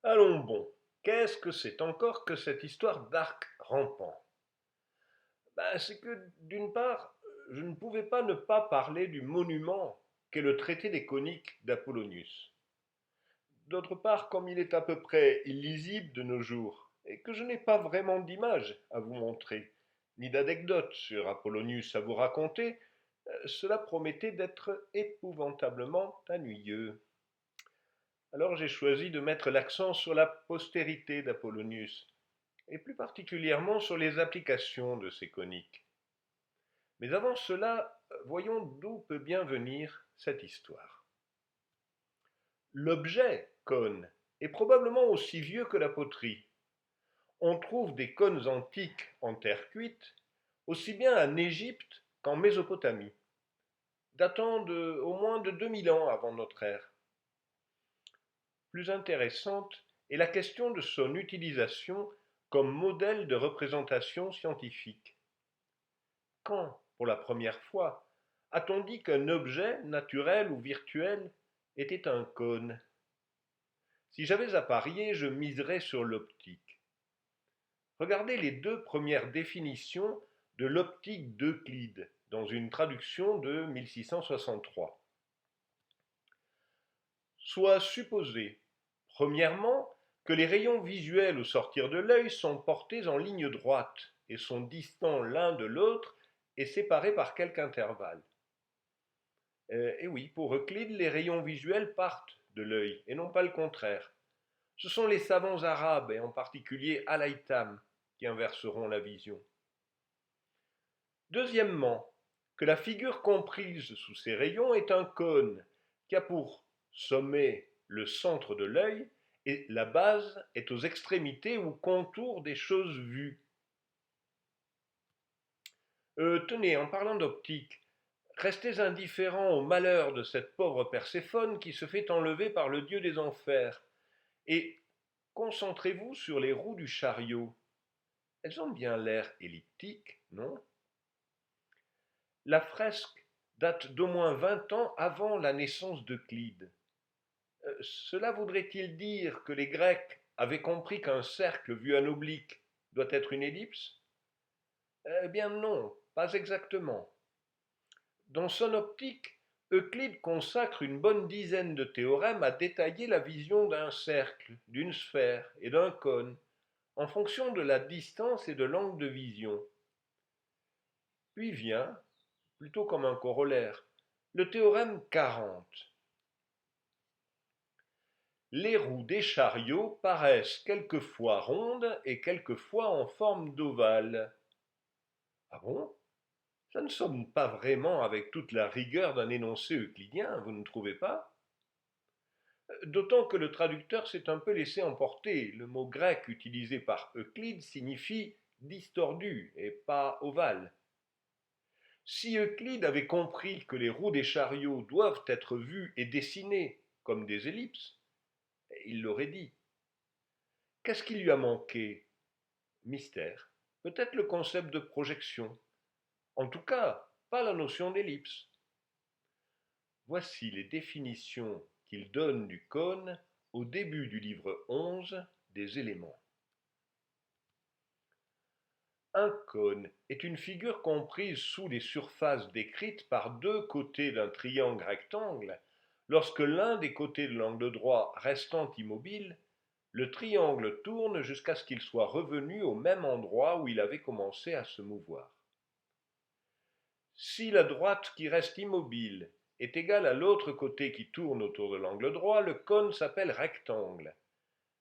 Allons bon, qu'est-ce que c'est encore que cette histoire d'arc rampant? C'est que, d'une part, je ne pouvais pas ne pas parler du monument qu'est le traité des coniques d'Apollonius. D'autre part, comme il est à peu près illisible de nos jours, et que je n'ai pas vraiment d'image à vous montrer, ni d'anecdotes sur Apollonius à vous raconter, cela promettait d'être épouvantablement ennuyeux. Alors j'ai choisi de mettre l'accent sur la postérité d'Apollonius, et plus particulièrement sur les applications de ces coniques. Mais avant cela, voyons d'où peut bien venir cette histoire. L'objet cône est probablement aussi vieux que la poterie. On trouve des cônes antiques en terre cuite, aussi bien en Égypte qu'en Mésopotamie, datant au moins de 2000 ans avant notre ère. Plus intéressante est la question de son utilisation comme modèle de représentation scientifique. Quand, pour la première fois, a-t-on dit qu'un objet, naturel ou virtuel, était un cône? Si j'avais à parier, je miserais sur l'optique. Regardez les deux premières définitions de l'optique d'Euclide dans une traduction de 1663. Soit supposé, premièrement, que les rayons visuels au sortir de l'œil sont portés en ligne droite et sont distants l'un de l'autre et séparés par quelque intervalle. Et oui, pour Euclide, les rayons visuels partent de l'œil et non pas le contraire. Ce sont les savants arabes, et en particulier Al-Haytham, qui inverseront la vision. Deuxièmement, que la figure comprise sous ces rayons est un cône qui a pour sommet le centre de l'œil et la base est aux extrémités ou contours des choses vues. Tenez, en parlant d'optique, restez indifférents au malheur de cette pauvre Perséphone qui se fait enlever par le dieu des enfers, et concentrez-vous sur les roues du chariot. Elles ont bien l'air elliptiques, non? La fresque date d'au moins 20 ans avant la naissance d'Euclide. Cela voudrait-il dire que les Grecs avaient compris qu'un cercle vu en oblique doit être une ellipse? Eh bien non, pas exactement. Dans son optique, Euclide consacre une bonne dizaine de théorèmes à détailler la vision d'un cercle, d'une sphère et d'un cône, en fonction de la distance et de l'angle de vision. Puis vient, plutôt comme un corollaire, le théorème 40. Les roues des chariots paraissent quelquefois rondes et quelquefois en forme d'ovale. Ah bon? Ça ne sonne pas vraiment avec toute la rigueur d'un énoncé euclidien, vous ne trouvez pas? D'autant que le traducteur s'est un peu laissé emporter. Le mot grec utilisé par Euclide signifie distordu et pas ovale. Si Euclide avait compris que les roues des chariots doivent être vues et dessinées comme des ellipses, il l'aurait dit. Qu'est-ce qui lui a manqué? Mystère. Peut-être le concept de projection. En tout cas, pas la notion d'ellipse. Voici les définitions qu'il donne du cône au début du livre 11 des éléments. Un cône est une figure comprise sous les surfaces décrites par deux côtés d'un triangle rectangle, lorsque l'un des côtés de l'angle droit restant immobile, le triangle tourne jusqu'à ce qu'il soit revenu au même endroit où il avait commencé à se mouvoir. Si la droite qui reste immobile est égale à l'autre côté qui tourne autour de l'angle droit, le cône s'appelle rectangle.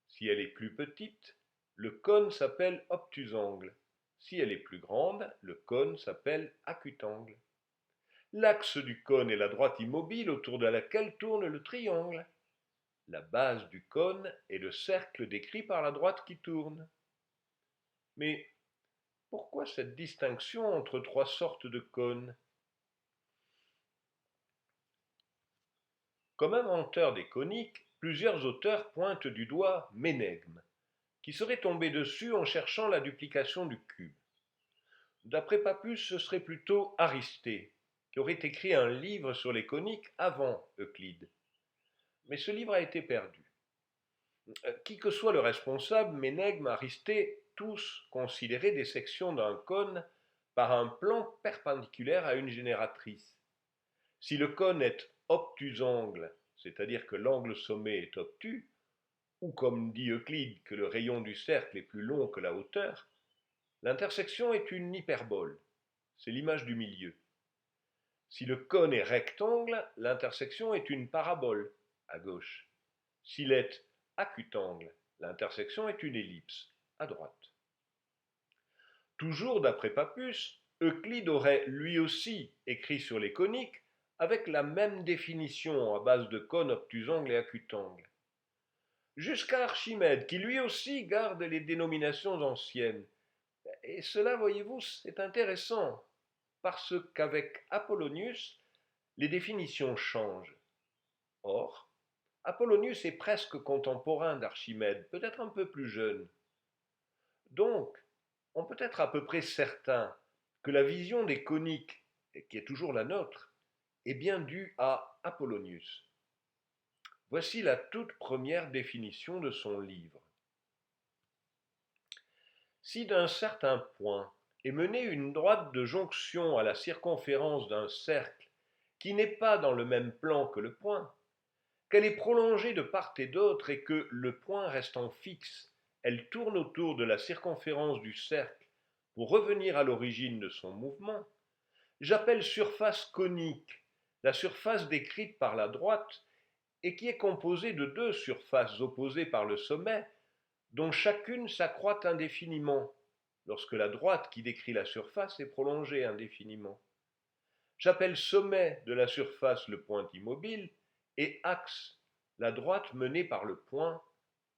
Si elle est plus petite, le cône s'appelle obtusangle. Si elle est plus grande, le cône s'appelle acutangle. L'axe du cône est la droite immobile autour de laquelle tourne le triangle. La base du cône est le cercle décrit par la droite qui tourne. Mais pourquoi cette distinction entre trois sortes de cônes? Comme inventeur des coniques, plusieurs auteurs pointent du doigt Ménègme, qui serait tombé dessus en cherchant la duplication du cube. D'après Pappus, ce serait plutôt Aristée, qui aurait écrit un livre sur les coniques avant Euclide. Mais ce livre a été perdu. Qui que soit le responsable, Ménègme, Aristée, tous considéraient des sections d'un cône par un plan perpendiculaire à une génératrice. Si le cône est obtusangle, c'est-à-dire que l'angle sommet est obtus, ou comme dit Euclide que le rayon du cercle est plus long que la hauteur, l'intersection est une hyperbole, c'est l'image du milieu. Si le cône est rectangle, l'intersection est une parabole, à gauche. S'il est acutangle, l'intersection est une ellipse, à droite. Toujours d'après Pappus, Euclide aurait lui aussi écrit sur les coniques avec la même définition à base de cône, obtusangle et acutangle. Jusqu'à Archimède, qui lui aussi garde les dénominations anciennes. Et cela, voyez-vous, c'est intéressant, parce qu'avec Apollonius, les définitions changent. Or, Apollonius est presque contemporain d'Archimède, peut-être un peu plus jeune. Donc, on peut être à peu près certain que la vision des coniques, qui est toujours la nôtre, est bien due à Apollonius. Voici la toute première définition de son livre. Si d'un certain point est menée une droite de jonction à la circonférence d'un cercle qui n'est pas dans le même plan que le point, qu'elle est prolongée de part et d'autre et que, le point restant fixe, elle tourne autour de la circonférence du cercle pour revenir à l'origine de son mouvement, j'appelle surface conique la surface décrite par la droite et qui est composée de deux surfaces opposées par le sommet, dont chacune s'accroît indéfiniment, lorsque la droite qui décrit la surface est prolongée indéfiniment. J'appelle sommet de la surface le point immobile et axe la droite menée par le point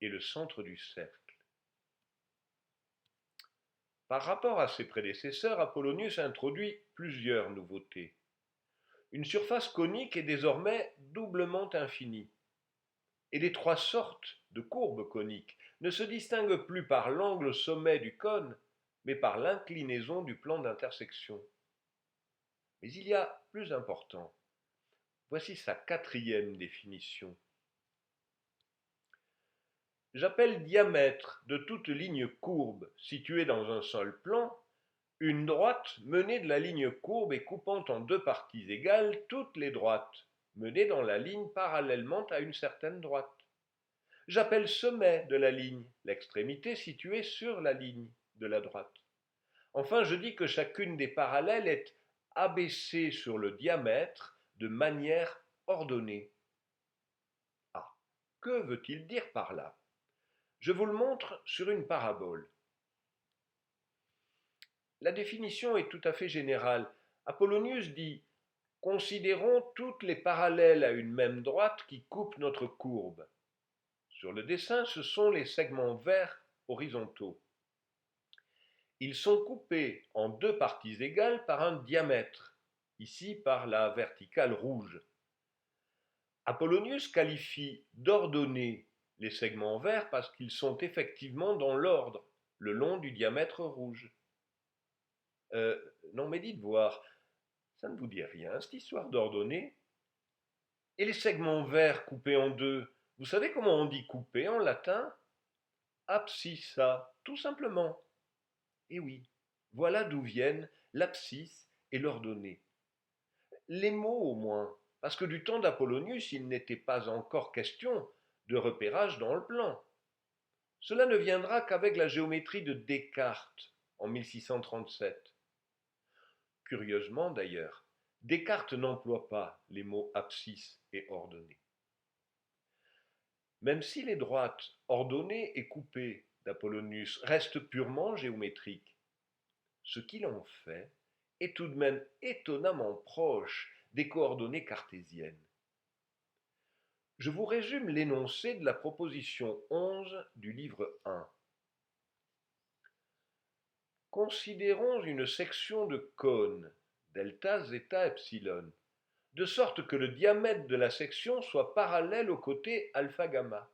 et le centre du cercle. Par rapport à ses prédécesseurs, Apollonius introduit plusieurs nouveautés. Une surface conique est désormais doublement infinie, et les trois sortes de courbes coniques ne se distinguent plus par l'angle sommet du cône, mais par l'inclinaison du plan d'intersection. Mais il y a plus important. Voici sa quatrième définition. J'appelle diamètre de toute ligne courbe située dans un seul plan une droite menée de la ligne courbe et coupant en deux parties égales toutes les droites menées dans la ligne parallèlement à une certaine droite. J'appelle sommet de la ligne l'extrémité située sur la ligne de la droite. Enfin, je dis que chacune des parallèles est abaissée sur le diamètre de manière ordonnée. Ah, que veut-il dire par là? Je vous le montre sur une parabole. La définition est tout à fait générale. Apollonius dit « Considérons toutes les parallèles à une même droite qui coupent notre courbe. » Sur le dessin, ce sont les segments verts horizontaux. Ils sont coupés en deux parties égales par un diamètre, ici par la verticale rouge. Apollonius qualifie d'ordonnés les segments verts parce qu'ils sont effectivement dans l'ordre, le long du diamètre rouge. Non mais dites voir, ça ne vous dit rien, cette histoire d'ordonnée? Et les segments verts coupés en deux, vous savez comment on dit couper en latin? Abscissa, tout simplement. Et oui, voilà d'où viennent l'abscisse et l'ordonnée. Les mots au moins, parce que du temps d'Apollonius, il n'était pas encore question de repérage dans le plan. Cela ne viendra qu'avec la géométrie de Descartes en 1637. Curieusement d'ailleurs, Descartes n'emploie pas les mots abscisse et ordonnée. Même si les droites ordonnées et coupées d'Apollonius restent purement géométriques, ce qu'il en fait est tout de même étonnamment proche des coordonnées cartésiennes. Je vous résume l'énoncé de la proposition 11 du livre 1. Considérons une section de cône, delta, zeta, epsilon, de sorte que le diamètre de la section soit parallèle au côté alpha, gamma.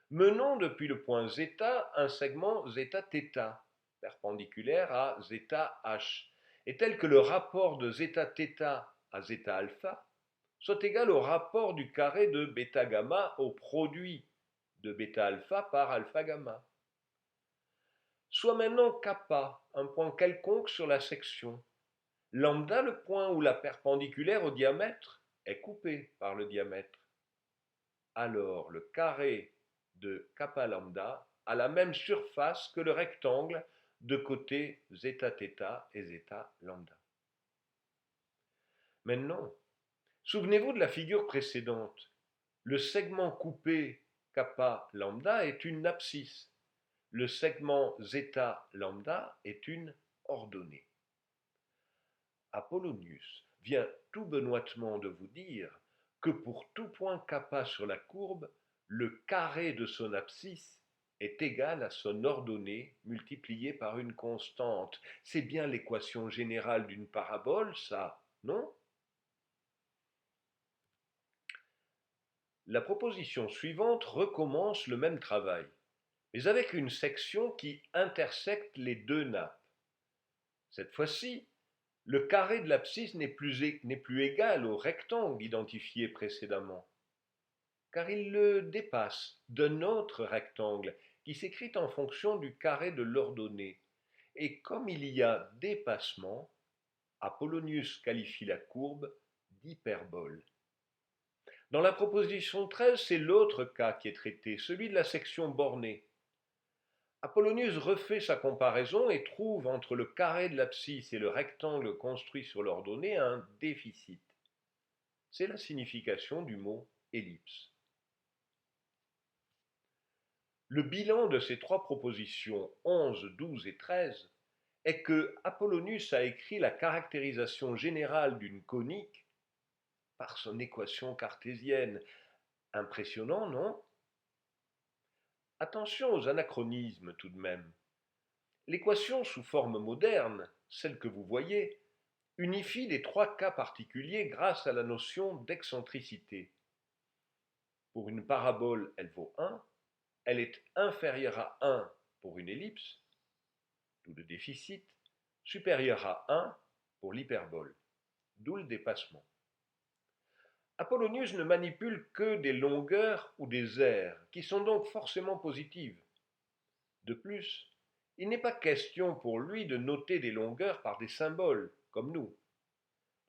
Menons depuis le point zeta un segment zeta-θ, perpendiculaire à zeta-h, et tel que le rapport de zeta-θ à zeta-alpha soit égal au rapport du carré de bêta-gamma au produit de β-alpha par alpha-gamma. Soit maintenant kappa, un point quelconque sur la section. Lambda, le point où la perpendiculaire au diamètre est coupée par le diamètre. Alors le carré de kappa lambda a la même surface que le rectangle de côté zeta θ et zeta lambda. Maintenant, souvenez-vous de la figure précédente. Le segment coupé kappa lambda est une abscisse. Le segment zeta lambda est une ordonnée. Apollonius vient tout benoîtement de vous dire que pour tout point kappa sur la courbe, le carré de son abscisse est égal à son ordonnée multipliée par une constante. C'est bien l'équation générale d'une parabole, ça, non? La proposition suivante recommence le même travail, mais avec une section qui intersecte les deux nappes. Cette fois-ci, le carré de l'abscisse n'est plus égal au rectangle identifié précédemment, car il le dépasse d'un autre rectangle qui s'écrit en fonction du carré de l'ordonnée. Et comme il y a dépassement, Apollonius qualifie la courbe d'hyperbole. Dans la proposition 13, c'est l'autre cas qui est traité, celui de la section bornée. Apollonius refait sa comparaison et trouve entre le carré de l'abscisse et le rectangle construit sur l'ordonnée un déficit. C'est la signification du mot ellipse. Le bilan de ces trois propositions 11, 12 et 13 est que Apollonius a écrit la caractérisation générale d'une conique par son équation cartésienne. Impressionnant, non? Attention aux anachronismes tout de même. L'équation sous forme moderne, celle que vous voyez, unifie les trois cas particuliers grâce à la notion d'excentricité. Pour une parabole, elle vaut 1, elle est inférieure à 1 pour une ellipse, d'où le déficit, supérieure à 1 pour l'hyperbole, d'où le dépassement. Apollonius ne manipule que des longueurs ou des aires, qui sont donc forcément positives. De plus, il n'est pas question pour lui de noter des longueurs par des symboles, comme nous.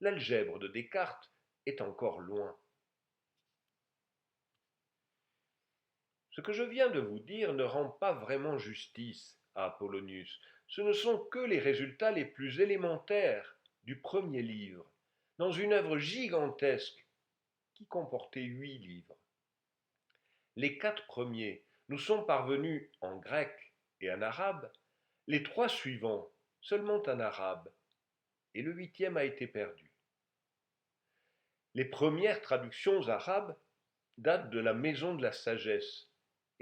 L'algèbre de Descartes est encore loin. Ce que je viens de vous dire ne rend pas vraiment justice à Apollonius. Ce ne sont que les résultats les plus élémentaires du premier livre, dans une œuvre gigantesque qui comportait 8 livres. Les 4 premiers nous sont parvenus en grec et en arabe, les 3 suivants seulement en arabe, et le 8e a été perdu. Les premières traductions arabes datent de la Maison de la Sagesse,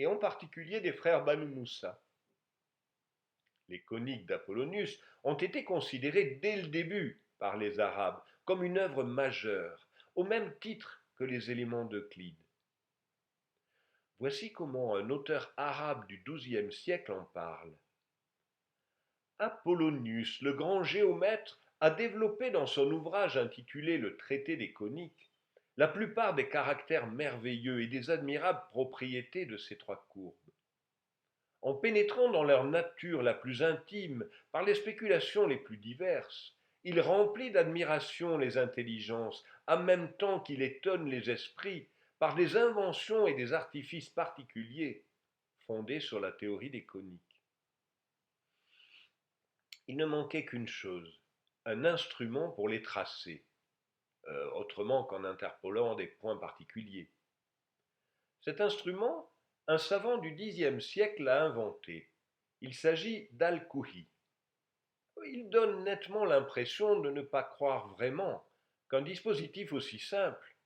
et en particulier des frères Banu Moussa. Les coniques d'Apollonius ont été considérées dès le début par les Arabes comme une œuvre majeure, au même titre que les éléments d'Euclide. Voici comment un auteur arabe du XIIe siècle en parle. Apollonius, le grand géomètre, a développé dans son ouvrage intitulé Le traité des coniques la plupart des caractères merveilleux et des admirables propriétés de ces trois courbes. En pénétrant dans leur nature la plus intime par les spéculations les plus diverses, il remplit d'admiration les intelligences, en même temps qu'il étonne les esprits par des inventions et des artifices particuliers fondés sur la théorie des coniques. Il ne manquait qu'une chose, un instrument pour les tracer, autrement qu'en interpolant des points particuliers. Cet instrument, un savant du Xe siècle l'a inventé. Il s'agit d'Al-Kouhi. Il donne nettement l'impression de ne pas croire vraiment qu'un dispositif aussi simple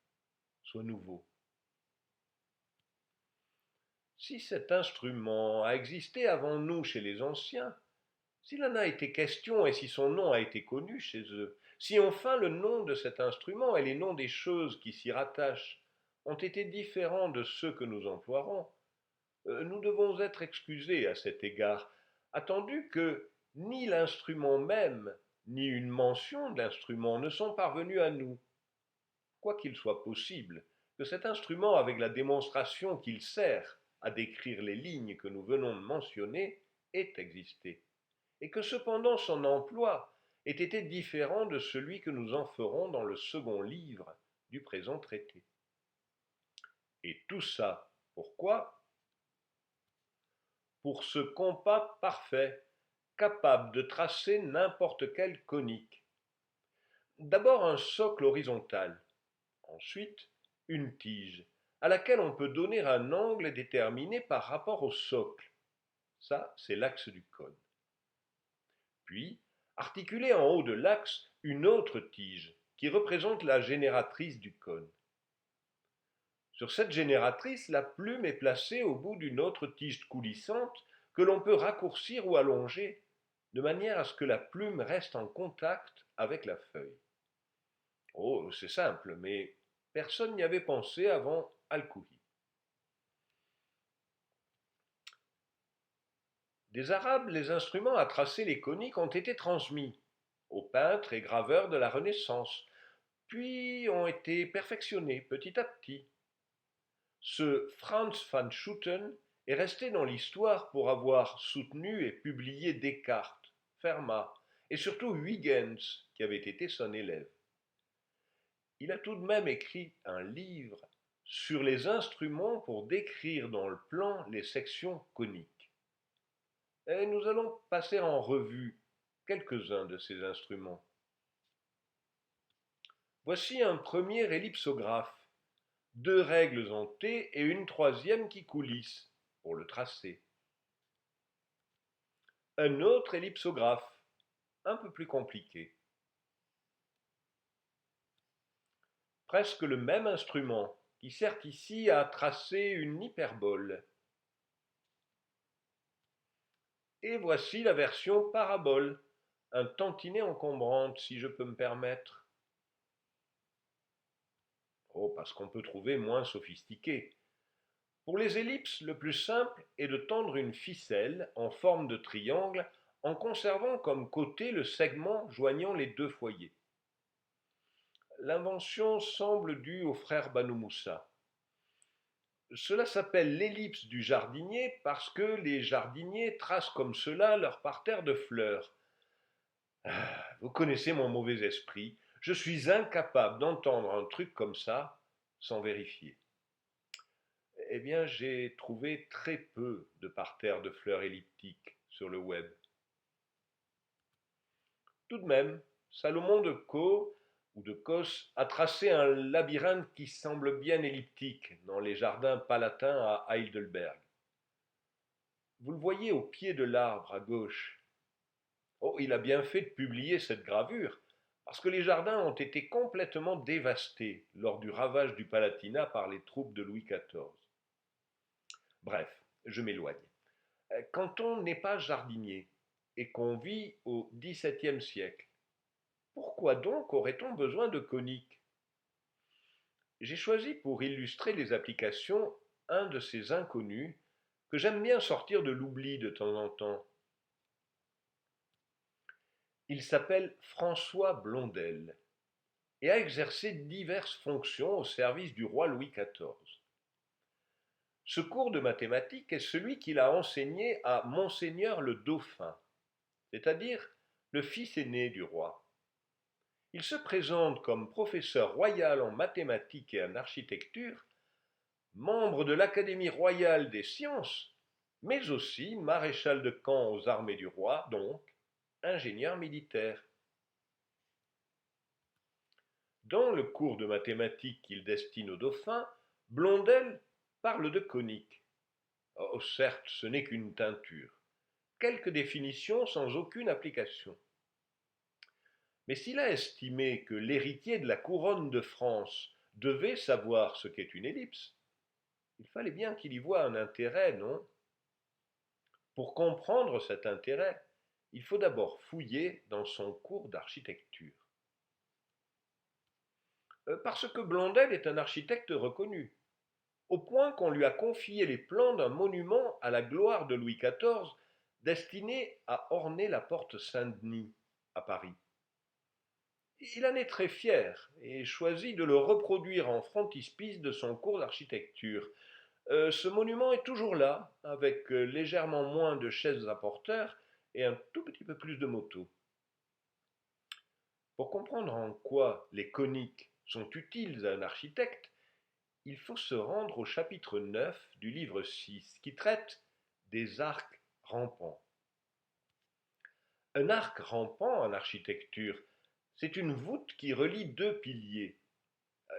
soit nouveau. Si cet instrument a existé avant nous chez les anciens, s'il en a été question et si son nom a été connu chez eux, si enfin le nom de cet instrument et les noms des choses qui s'y rattachent ont été différents de ceux que nous emploierons, nous devons être excusés à cet égard, attendu que ni l'instrument même, ni une mention de l'instrument ne sont parvenus à nous. Quoiqu'il soit possible que cet instrument, avec la démonstration qu'il sert, à décrire les lignes que nous venons de mentionner ait existé, et que cependant son emploi ait été différent de celui que nous en ferons dans le second livre du présent traité. Et tout ça, pourquoi? Pour ce compas parfait, capable de tracer n'importe quelle conique. D'abord un socle horizontal, ensuite une tige, à laquelle on peut donner un angle déterminé par rapport au socle. Ça, c'est l'axe du cône. Puis, articulée en haut de l'axe, une autre tige, qui représente la génératrice du cône. Sur cette génératrice, la plume est placée au bout d'une autre tige coulissante que l'on peut raccourcir ou allonger, de manière à ce que la plume reste en contact avec la feuille. Oh, c'est simple, mais personne n'y avait pensé avant Al-Kouhi. Des Arabes, les instruments à tracer les coniques ont été transmis aux peintres et graveurs de la Renaissance, puis ont été perfectionnés petit à petit. Ce Franz van Schooten est resté dans l'histoire pour avoir soutenu et publié Descartes, Fermat et surtout Huygens, qui avait été son élève. Il a tout de même écrit un livre sur les instruments pour décrire dans le plan les sections coniques. Et nous allons passer en revue quelques-uns de ces instruments. Voici un premier ellipsographe, 2 règles en T et une troisième qui coulisse pour le tracer. Un autre ellipsographe, un peu plus compliqué. Presque le même instrument qui sert ici à tracer une hyperbole. Et voici la version parabole, un tantinet encombrante si je peux me permettre. Oh, parce qu'on peut trouver moins sophistiqué. Pour les ellipses, le plus simple est de tendre une ficelle en forme de triangle en conservant comme côté le segment joignant les deux foyers. L'invention semble due au frère Banu Moussa. Cela s'appelle l'ellipse du jardinier parce que les jardiniers tracent comme cela leur parterre de fleurs. Vous connaissez mon mauvais esprit, je suis incapable d'entendre un truc comme ça sans vérifier. Eh bien, j'ai trouvé très peu de parterres de fleurs elliptiques sur le web. Tout de même, Salomon de Kos a tracé un labyrinthe qui semble bien elliptique dans les jardins palatins à Heidelberg. Vous le voyez au pied de l'arbre à gauche. Oh, il a bien fait de publier cette gravure, parce que les jardins ont été complètement dévastés lors du ravage du Palatinat par les troupes de Louis XIV. Bref, je m'éloigne. Quand on n'est pas jardinier et qu'on vit au XVIIe siècle, pourquoi donc aurait-on besoin de coniques? J'ai choisi pour illustrer les applications un de ces inconnus que j'aime bien sortir de l'oubli de temps en temps. Il s'appelle François Blondel et a exercé diverses fonctions au service du roi Louis XIV. Ce cours de mathématiques est celui qu'il a enseigné à Monseigneur le Dauphin, c'est-à-dire le fils aîné du roi. Il se présente comme professeur royal en mathématiques et en architecture, membre de l'Académie royale des sciences, mais aussi maréchal de camp aux armées du roi, donc ingénieur militaire. Dans le cours de mathématiques qu'il destine au dauphin, Blondel parle de coniques. Oh, certes, ce n'est qu'une teinture. Quelques définitions sans aucune application. Mais s'il a estimé que l'héritier de la couronne de France devait savoir ce qu'est une ellipse, il fallait bien qu'il y voie un intérêt, non? Pour comprendre cet intérêt, il faut d'abord fouiller dans son cours d'architecture. Parce que Blondel est un architecte reconnu, au point qu'on lui a confié les plans d'un monument à la gloire de Louis XIV destiné à orner la porte Saint-Denis à Paris. Il en est très fier et choisit de le reproduire en frontispice de son cours d'architecture. Ce monument est toujours là, avec légèrement moins de chaises à porteurs et un tout petit peu plus de motos. Pour comprendre en quoi les coniques sont utiles à un architecte, il faut se rendre au chapitre 9 du livre 6, qui traite des arcs rampants. Un arc rampant en architecture, c'est une voûte qui relie deux piliers,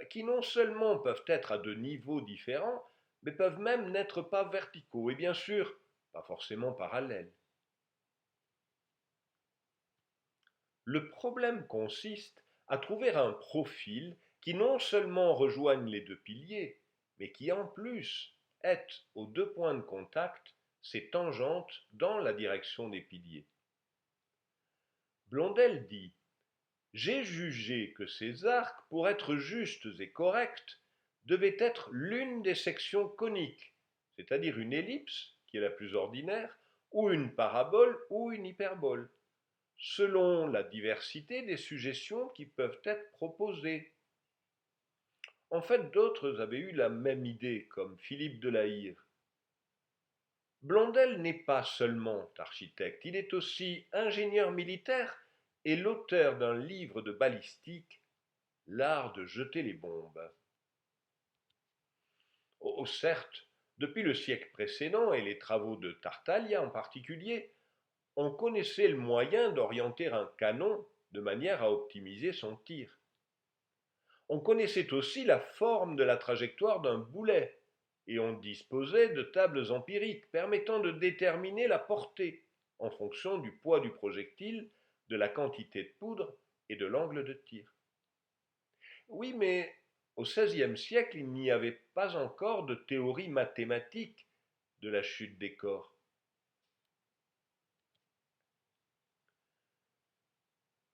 qui non seulement peuvent être à deux niveaux différents, mais peuvent même n'être pas verticaux, et bien sûr, pas forcément parallèles. Le problème consiste à trouver un profil qui non seulement rejoigne les deux piliers, mais qui en plus est aux deux points de contact ses tangentes dans la direction des piliers. Blondel dit: j'ai jugé que ces arcs, pour être justes et corrects, devaient être l'une des sections coniques, c'est-à-dire une ellipse, qui est la plus ordinaire, ou une parabole ou une hyperbole, selon la diversité des suggestions qui peuvent être proposées. En fait, d'autres avaient eu la même idée, comme Philippe de La Hire. Blondel n'est pas seulement architecte, il est aussi ingénieur militaire et l'auteur d'un livre de balistique, L'art de jeter les bombes. Oh, certes, depuis le siècle précédent et les travaux de Tartaglia en particulier, on connaissait le moyen d'orienter un canon de manière à optimiser son tir. On connaissait aussi la forme de la trajectoire d'un boulet, et on disposait de tables empiriques permettant de déterminer la portée en fonction du poids du projectile, de la quantité de poudre et de l'angle de tir. Oui, mais au XVIe siècle, il n'y avait pas encore de théorie mathématique de la chute des corps.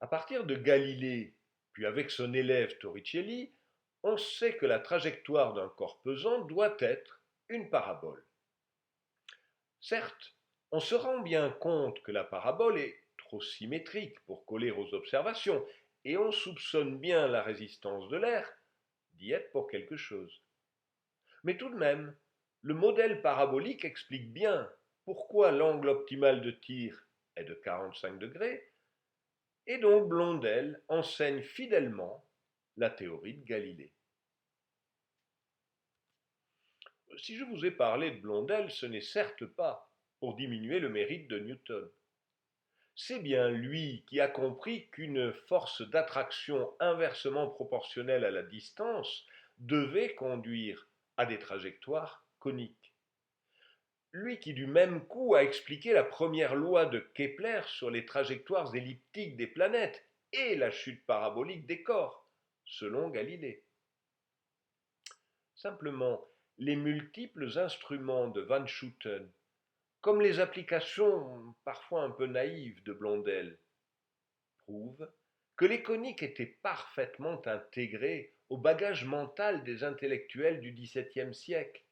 À partir de Galilée, puis avec son élève Torricelli, on sait que la trajectoire d'un corps pesant doit être une parabole. Certes, on se rend bien compte que la parabole est trop symétrique pour coller aux observations, et on soupçonne bien la résistance de l'air d'y être pour quelque chose. Mais tout de même, le modèle parabolique explique bien pourquoi l'angle optimal de tir est de 45 degrés, et donc Blondel enseigne fidèlement la théorie de Galilée. Si je vous ai parlé de Blondel, ce n'est certes pas pour diminuer le mérite de Newton. C'est bien lui qui a compris qu'une force d'attraction inversement proportionnelle à la distance devait conduire à des trajectoires coniques. Lui qui du même coup a expliqué la première loi de Kepler sur les trajectoires elliptiques des planètes et la chute parabolique des corps, selon Galilée. Simplement, les multiples instruments de Van Schooten, comme les applications parfois un peu naïves de Blondel, prouvent que les coniques étaient parfaitement intégrées au bagage mental des intellectuels du XVIIe siècle.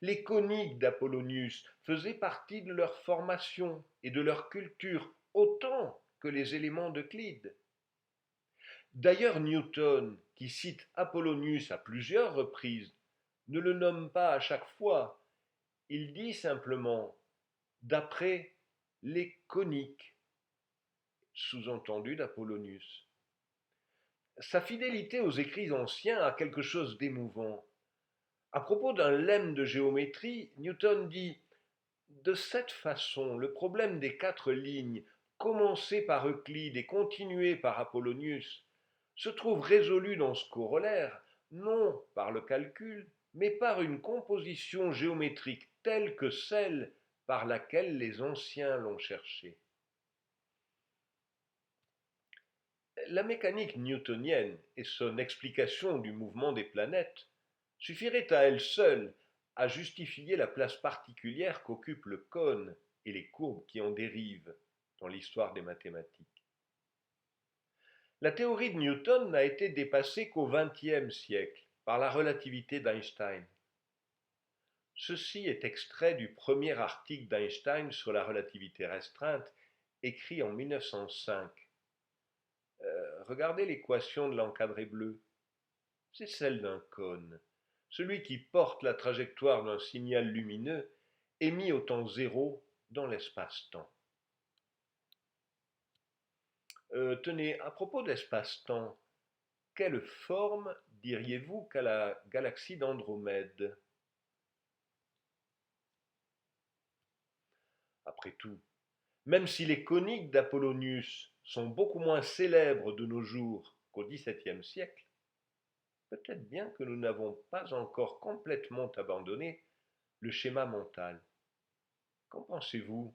Les coniques d'Apollonius faisaient partie de leur formation et de leur culture autant que les éléments d'Euclide. D'ailleurs, Newton, qui cite Apollonius à plusieurs reprises, ne le nomme pas à chaque fois. Il dit simplement d'après les coniques, sous-entendu d'Apollonius. Sa fidélité aux écrits anciens a quelque chose d'émouvant. À propos d'un lemme de géométrie, Newton dit: de cette façon, le problème des quatre lignes, commencé par Euclide et continué par Apollonius, se trouve résolu dans ce corollaire, non par le calcul, mais par une composition géométrique telle que celle par laquelle les anciens l'ont cherché. La mécanique newtonienne et son explication du mouvement des planètes suffiraient à elles seules à justifier la place particulière qu'occupent le cône et les courbes qui en dérivent dans l'histoire des mathématiques. La théorie de Newton n'a été dépassée qu'au XXe siècle par la relativité d'Einstein. Ceci est extrait du premier article d'Einstein sur la relativité restreinte, écrit en 1905. Regardez l'équation de l'encadré bleu. C'est celle d'un cône. celui qui porte la trajectoire d'un signal lumineux émis au temps zéro dans l'espace-temps. Tenez, à propos de l'espace-temps, quelle forme diriez-vous qu'a la galaxie d'Andromède? Après tout, même si les coniques d'Apollonius sont beaucoup moins célèbres de nos jours qu'au XVIIe siècle, peut-être bien que nous n'avons pas encore complètement abandonné le schéma mental. Qu'en pensez-vous?